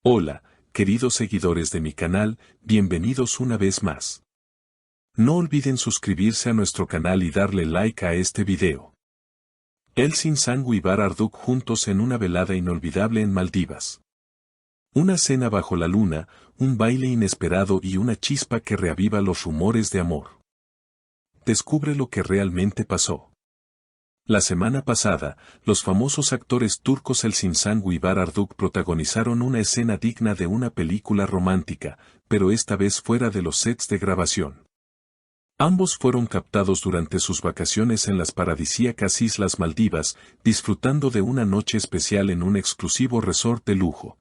Hola, queridos seguidores de mi canal, bienvenidos una vez más. No olviden suscribirse a nuestro canal y darle like a este video. Elsin Sangu y Bar Arduk juntos en una velada inolvidable en Maldivas. Una cena bajo la luna, un baile inesperado y una chispa que reaviva los rumores de amor. Descubre lo que realmente pasó. La semana pasada, los famosos actores turcos Elsin Sangu y Bar Arduk protagonizaron una escena digna de una película romántica, pero esta vez fuera de los sets de grabación. Ambos fueron captados durante sus vacaciones en las paradisíacas Islas Maldivas, disfrutando de una noche especial en un exclusivo resort de lujo.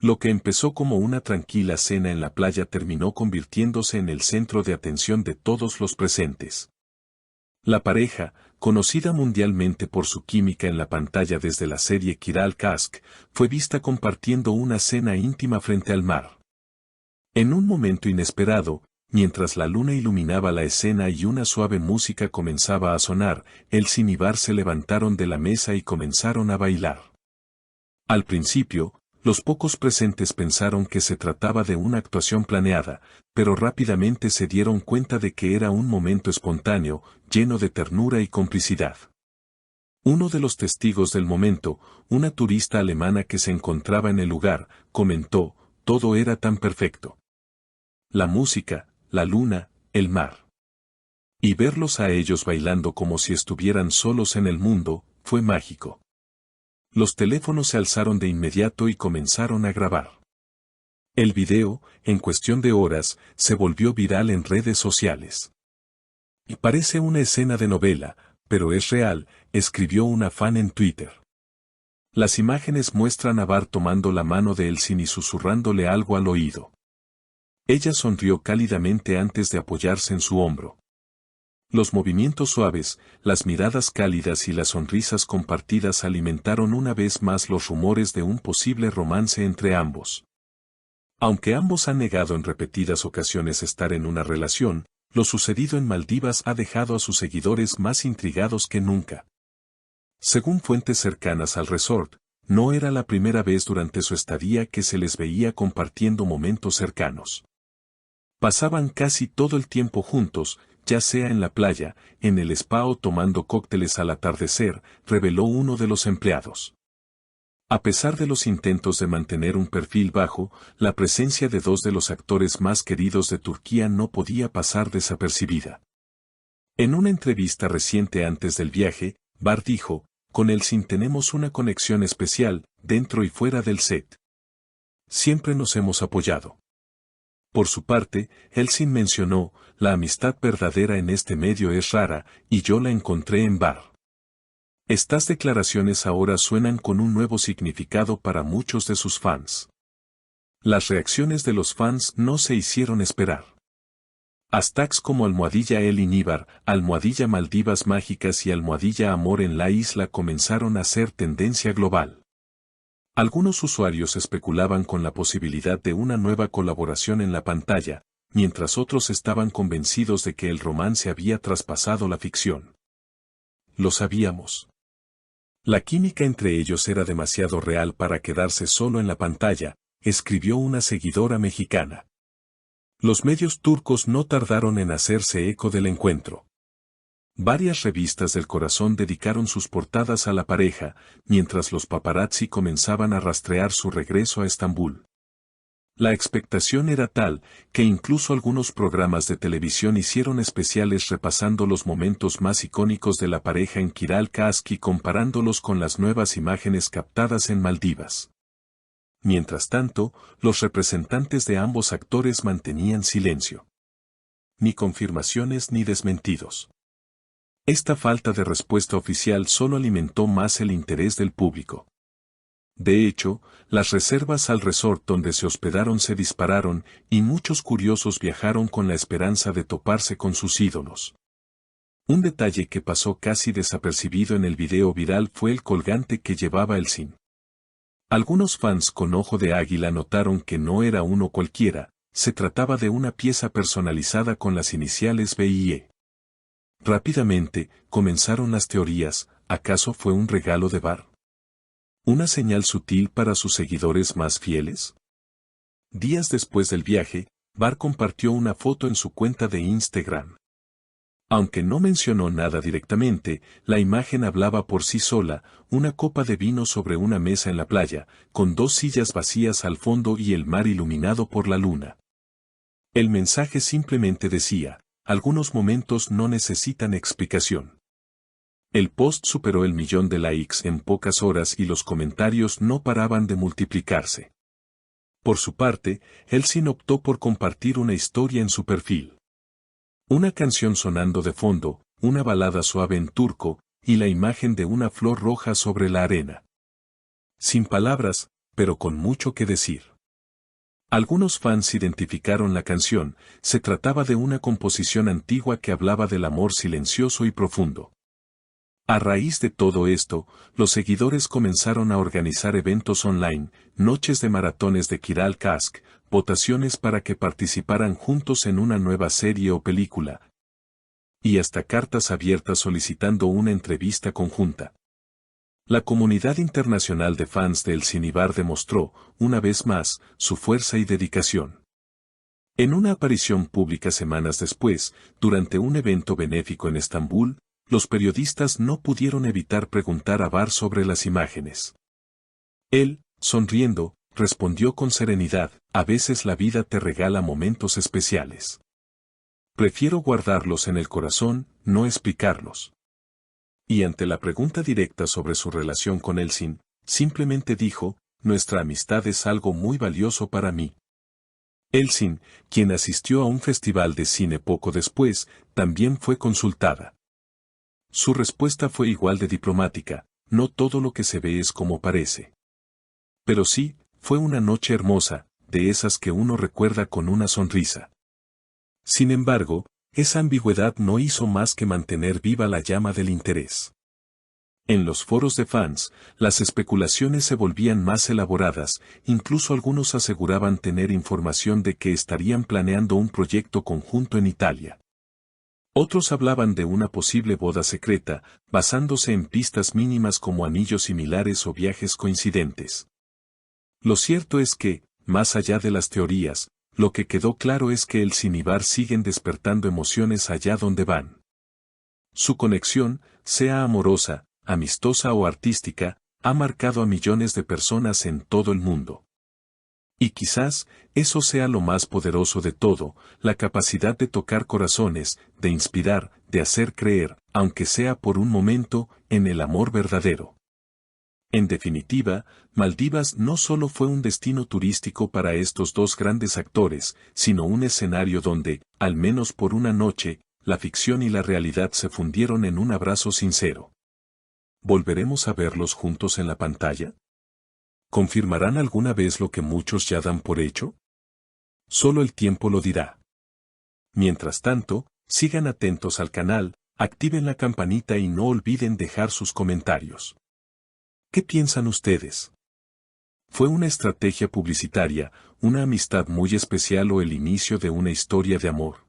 Lo que empezó como una tranquila cena en la playa terminó convirtiéndose en el centro de atención de todos los presentes. La pareja, conocida mundialmente por su química en la pantalla desde la serie Kiral Kask, fue vista compartiendo una cena íntima frente al mar. En un momento inesperado, mientras la luna iluminaba la escena y una suave música comenzaba a sonar, Elsin y Bar se levantaron de la mesa y comenzaron a bailar. Al principio, los pocos presentes pensaron que se trataba de una actuación planeada, pero rápidamente se dieron cuenta de que era un momento espontáneo, lleno de ternura y complicidad. Uno de los testigos del momento, una turista alemana que se encontraba en el lugar, comentó: todo era tan perfecto. La música, la luna, el mar. Y verlos a ellos bailando como si estuvieran solos en el mundo, fue mágico. Los teléfonos se alzaron de inmediato y comenzaron a grabar. El video, en cuestión de horas, se volvió viral en redes sociales. Y parece una escena de novela, pero es real, escribió una fan en Twitter. Las imágenes muestran a Bar tomando la mano de Elsin y susurrándole algo al oído. Ella sonrió cálidamente antes de apoyarse en su hombro. Los movimientos suaves, las miradas cálidas y las sonrisas compartidas alimentaron una vez más los rumores de un posible romance entre ambos. Aunque ambos han negado en repetidas ocasiones estar en una relación, lo sucedido en Maldivas ha dejado a sus seguidores más intrigados que nunca. Según fuentes cercanas al resort, no era la primera vez durante su estadía que se les veía compartiendo momentos cercanos. Pasaban casi todo el tiempo juntos, ya sea en la playa, en el spa o tomando cócteles al atardecer, reveló uno de los empleados. A pesar de los intentos de mantener un perfil bajo, la presencia de dos de los actores más queridos de Turquía no podía pasar desapercibida. En una entrevista reciente antes del viaje, Bar dijo: con Elsin tenemos una conexión especial, dentro y fuera del set. Siempre nos hemos apoyado. Por su parte, Elsin mencionó: la amistad verdadera en este medio es rara, y yo la encontré en Bar. Estas declaraciones ahora suenan con un nuevo significado para muchos de sus fans. Las reacciones de los fans no se hicieron esperar. Hashtags como #Elin y Bar, #Maldivas Mágicas y #Amor en la isla comenzaron a ser tendencia global. Algunos usuarios especulaban con la posibilidad de una nueva colaboración en la pantalla, mientras otros estaban convencidos de que el romance había traspasado la ficción. Lo sabíamos. La química entre ellos era demasiado real para quedarse solo en la pantalla, escribió una seguidora mexicana. Los medios turcos no tardaron en hacerse eco del encuentro. Varias revistas del corazón dedicaron sus portadas a la pareja, mientras los paparazzi comenzaban a rastrear su regreso a Estambul. La expectación era tal, que incluso algunos programas de televisión hicieron especiales repasando los momentos más icónicos de la pareja en Kiral Kask y comparándolos con las nuevas imágenes captadas en Maldivas. Mientras tanto, los representantes de ambos actores mantenían silencio. Ni confirmaciones ni desmentidos. Esta falta de respuesta oficial solo alimentó más el interés del público. De hecho, las reservas al resort donde se hospedaron se dispararon, y muchos curiosos viajaron con la esperanza de toparse con sus ídolos. Un detalle que pasó casi desapercibido en el video viral fue el colgante que llevaba Elsin. Algunos fans con ojo de águila notaron que no era uno cualquiera, se trataba de una pieza personalizada con las iniciales BIE. Rápidamente, comenzaron las teorías: ¿acaso fue un regalo de Bar? ¿Una señal sutil para sus seguidores más fieles? Días después del viaje, Barr compartió una foto en su cuenta de Instagram. Aunque no mencionó nada directamente, la imagen hablaba por sí sola, una copa de vino sobre una mesa en la playa, con 2 sillas vacías al fondo y el mar iluminado por la luna. El mensaje simplemente decía, algunos momentos no necesitan explicación. El post superó el 1.000.000 de likes en pocas horas y los comentarios no paraban de multiplicarse. Por su parte, Elsin optó por compartir una historia en su perfil. Una canción sonando de fondo, una balada suave en turco, y la imagen de una flor roja sobre la arena. Sin palabras, pero con mucho que decir. Algunos fans identificaron la canción, se trataba de una composición antigua que hablaba del amor silencioso y profundo. A raíz de todo esto, los seguidores comenzaron a organizar eventos online, noches de maratones de Kiral Kask, votaciones para que participaran juntos en una nueva serie o película, y hasta cartas abiertas solicitando una entrevista conjunta. La comunidad internacional de fans de Elsin Ibar demostró, una vez más, su fuerza y dedicación. En una aparición pública semanas después, durante un evento benéfico en Estambul, los periodistas no pudieron evitar preguntar a Barr sobre las imágenes. Él, sonriendo, respondió con serenidad, a veces la vida te regala momentos especiales. Prefiero guardarlos en el corazón, no explicarlos. Y ante la pregunta directa sobre su relación con Elsin, simplemente dijo, nuestra amistad es algo muy valioso para mí. Elsin, quien asistió a un festival de cine poco después, también fue consultada. Su respuesta fue igual de diplomática, no todo lo que se ve es como parece. Pero sí, fue una noche hermosa, de esas que uno recuerda con una sonrisa. Sin embargo, esa ambigüedad no hizo más que mantener viva la llama del interés. En los foros de fans, las especulaciones se volvían más elaboradas, incluso algunos aseguraban tener información de que estarían planeando un proyecto conjunto en Italia. Otros hablaban de una posible boda secreta, basándose en pistas mínimas como anillos similares o viajes coincidentes. Lo cierto es que, más allá de las teorías, lo que quedó claro es que Elsin y Barr siguen despertando emociones allá donde van. Su conexión, sea amorosa, amistosa o artística, ha marcado a millones de personas en todo el mundo. Y quizás, eso sea lo más poderoso de todo, la capacidad de tocar corazones, de inspirar, de hacer creer, aunque sea por un momento, en el amor verdadero. En definitiva, Maldivas no solo fue un destino turístico para estos dos grandes actores, sino un escenario donde, al menos por una noche, la ficción y la realidad se fundieron en un abrazo sincero. ¿Volveremos a verlos juntos en la pantalla? ¿Confirmarán alguna vez lo que muchos ya dan por hecho? Solo el tiempo lo dirá. Mientras tanto, sigan atentos al canal, activen la campanita y no olviden dejar sus comentarios. ¿Qué piensan ustedes? ¿Fue una estrategia publicitaria, una amistad muy especial o el inicio de una historia de amor?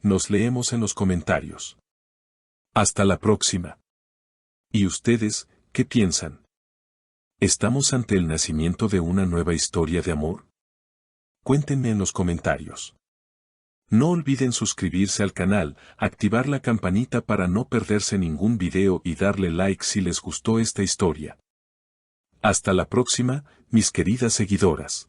Nos leemos en los comentarios. Hasta la próxima. ¿Y ustedes, qué piensan? ¿Estamos ante el nacimiento de una nueva historia de amor? Cuéntenme en los comentarios. No olviden suscribirse al canal, activar la campanita para no perderse ningún video y darle like si les gustó esta historia. Hasta la próxima, mis queridas seguidoras.